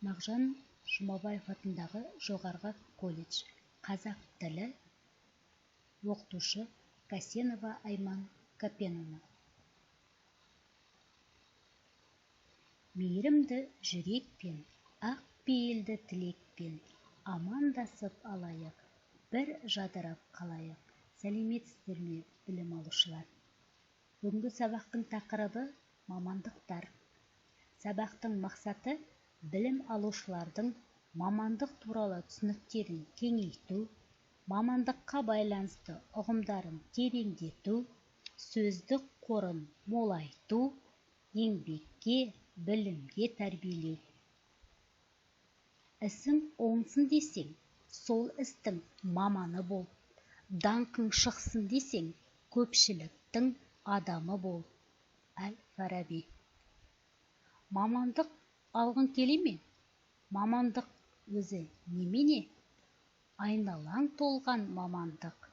Мағжан Жұмабаев атындағы жоғарғы колледж, қазақ тілі, оқытушы Касенова Айман Капеновна. Мейірімді жүрекпен, ақ пейілді тілекпен, амандасып алайық, бір жадырап қалайық. Сәлеметсіздер ме, білім алушылар? Бүгінгі сабақтың тақырыбы мамандықтар. Сабақтың мақсаты білім алушылардың мамандық туралы түсініктерін кеңейту, мамандыққа байланысты ұғымдарын тереңдету, сөздік қорын молайту, еңбекке, білімге тәрбиелеу. Ісің оңсын десең, сол істің маманы бол. Даңқың шықсын десең, көпшіліктің адамы бол. Әл-Фараби. Мамандық алғың келе ме? Мамандық өзі немене? Айналаң толған мамандық,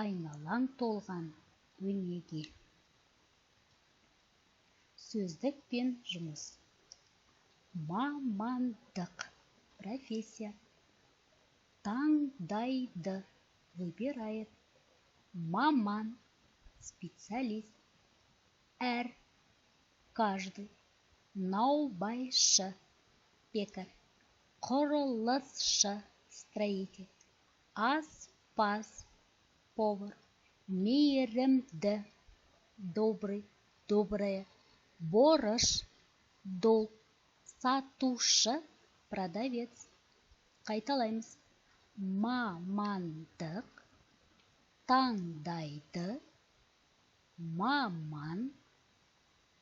айналаң толған өнеге. Сөздік пен жұмыс. Мамандық. Профессия. Таңдайды. Выбирает. Маман. Специалист. Әр. Каждый. Наубайшы. Пекарь. Құрылысшы. Строитель. Аспаз. Повар. Мейірімді. Добрый. Добрая. Борыш. Долг. Сатушы. Продавец. Қайталаймыз. Мамандық. Таңдайды. Маман.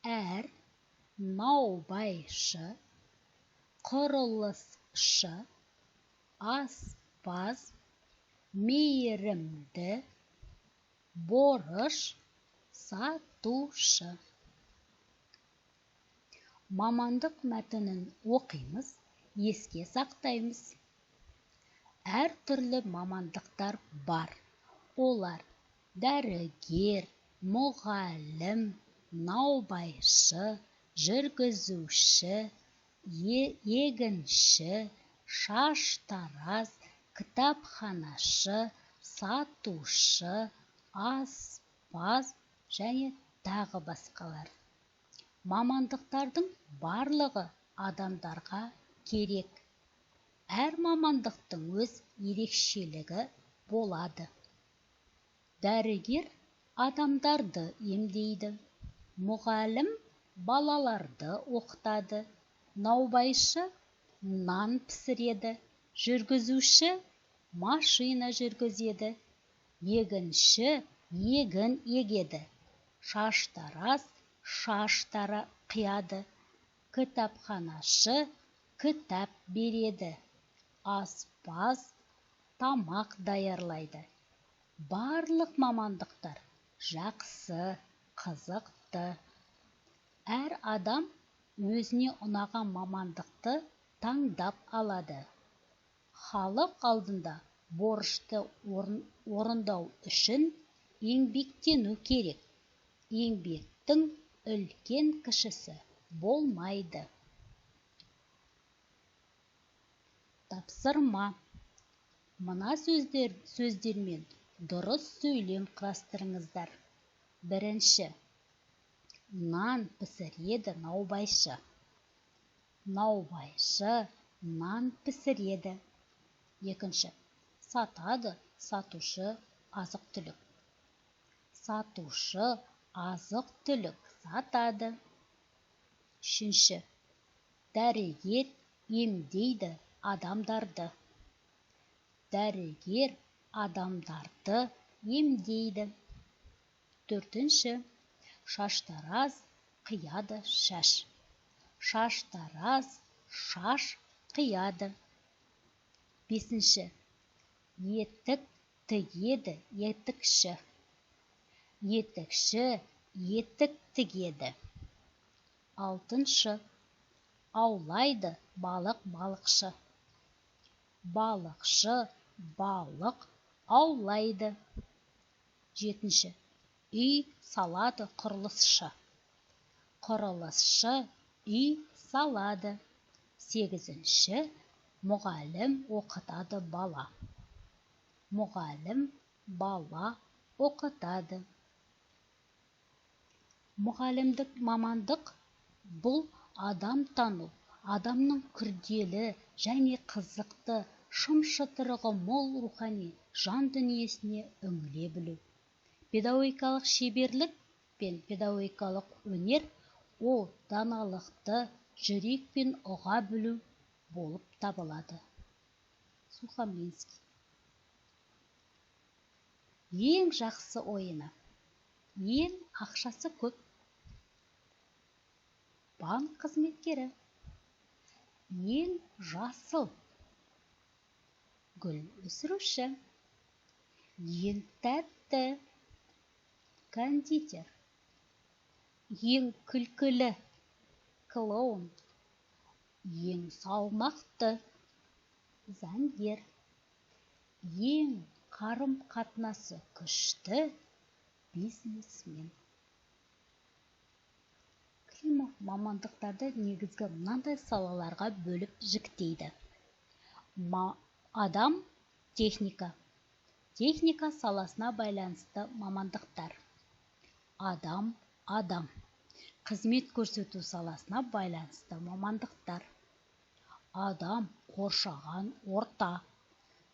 Әр. Наубайшы. Құрылысшы. Аспаз. Мейірімді. Борыш. Сатушы. Мамандық мәтінін оқимыз, еске сақтаймыз. Әр түрлі мамандықтар бар. Олар дәрігер, мұғалім, наубайшы, жүргізуші, егінші, шаштараз, кітапханашы, сатушы, аспаз және тағы басқалар. Мамандықтардың барлығы адамдарға керек. Әр мамандықтың өз ерекшелігі болады. Дәрігер адамдарды емдейді. Мұғалім балаларды оқытады. Наубайшы нан пісіреді. Жүргізуші машина жүргізеді. Егінші егін егеді. Шаштараз шаштары қияды. Кітапханашы кітап береді. Аспаз тамақ даярлайды. Барлық мамандықтар жақсы, қызықты. Әр адам өзіне ұнаған мамандықты таңдап алады. Халық алдында борышты орындау үшін еңбектену керек. Еңбектің үлкен кішісі болмайды. Тапсырма. Мына сөздермен дұрыс сөйлем құрастырыңыздар. Бірінші. Нан пісіреді наубайшы. Наубайшы нан пісіреді. Екінші. Сатады сатушы азық-түлік. Сатушы азық-түлік сатады. Үшінші. Дәрігер емдейді адамдарды. Дәрігер адамдарды емдейді. Төртінші. Шаштараз қияды шаш. Шаштараз шаш қияды. Бесінші. Етік тігеді етікші. Етікші етік тігеді. Алтыншы. Аулайды балық балықшы. Балықшы балық аулайды. Жетінші. Үй салады құрылысшы. Құрылысшы үй салады. 8. Мұғалім оқытады бала. Мұғалім бала оқытады. Мұғалімдік мамандық бұл адам тану, адамның күрделі және қызықты, шым-шытырығы мол рухани жан дүниесіне үңіле білу. Педагогикалық шеберлік пен педагогикалық өнер ол даналықты жүрекпен ұға білу болып табылады. Сухомлинский. Ең жақсы ойыны. Ең ақшасы көп. Банк қызметкері. Ең жасыл. Гүл өсіруші. Ең тәтті. Кондитер. Ең күлкілі. Клоун. Ең салмақты. Заңгер. Ең қарым-қатынасы күшті. Бизнесмен. Климов мамандықтарды негізгі мынандай салаларға бөліп жіктейді. Адам, техника. Техника саласына байланысты мамандықтар. Адам. Қызмет көрсету саласына байланысты мамандықтар. Адам, қоршаған орта.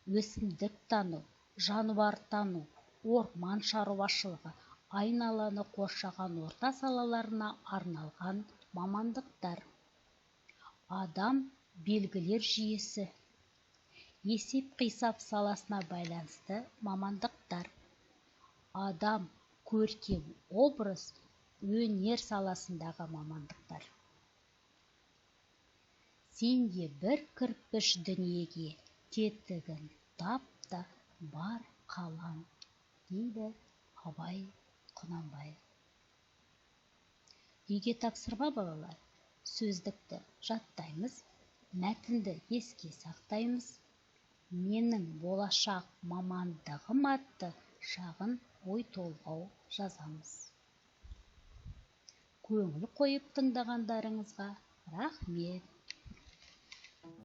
Өсімдік тану, жануар тану, орман шаруашылығы, айналаны қоршаған орта салаларына арналған мамандықтар. Адам, белгілер жүйесі. Есеп-қисап саласына байланысты мамандықтар. Адам, көркем образ, өнер саласындағы мамандықтар. Сенде бір кірпіш дүниеге тетігін тапта бар қалам, дейді Абай Құнанбаев. Үйге тапсырма балалар. Сөздікті жаттаймыз, мәтінді еске сақтаймыз. Менің болашақ мамандығым атты шағын ой толғау жазамыз. Көңіл қойып тыңдағандарыңызға рахмет.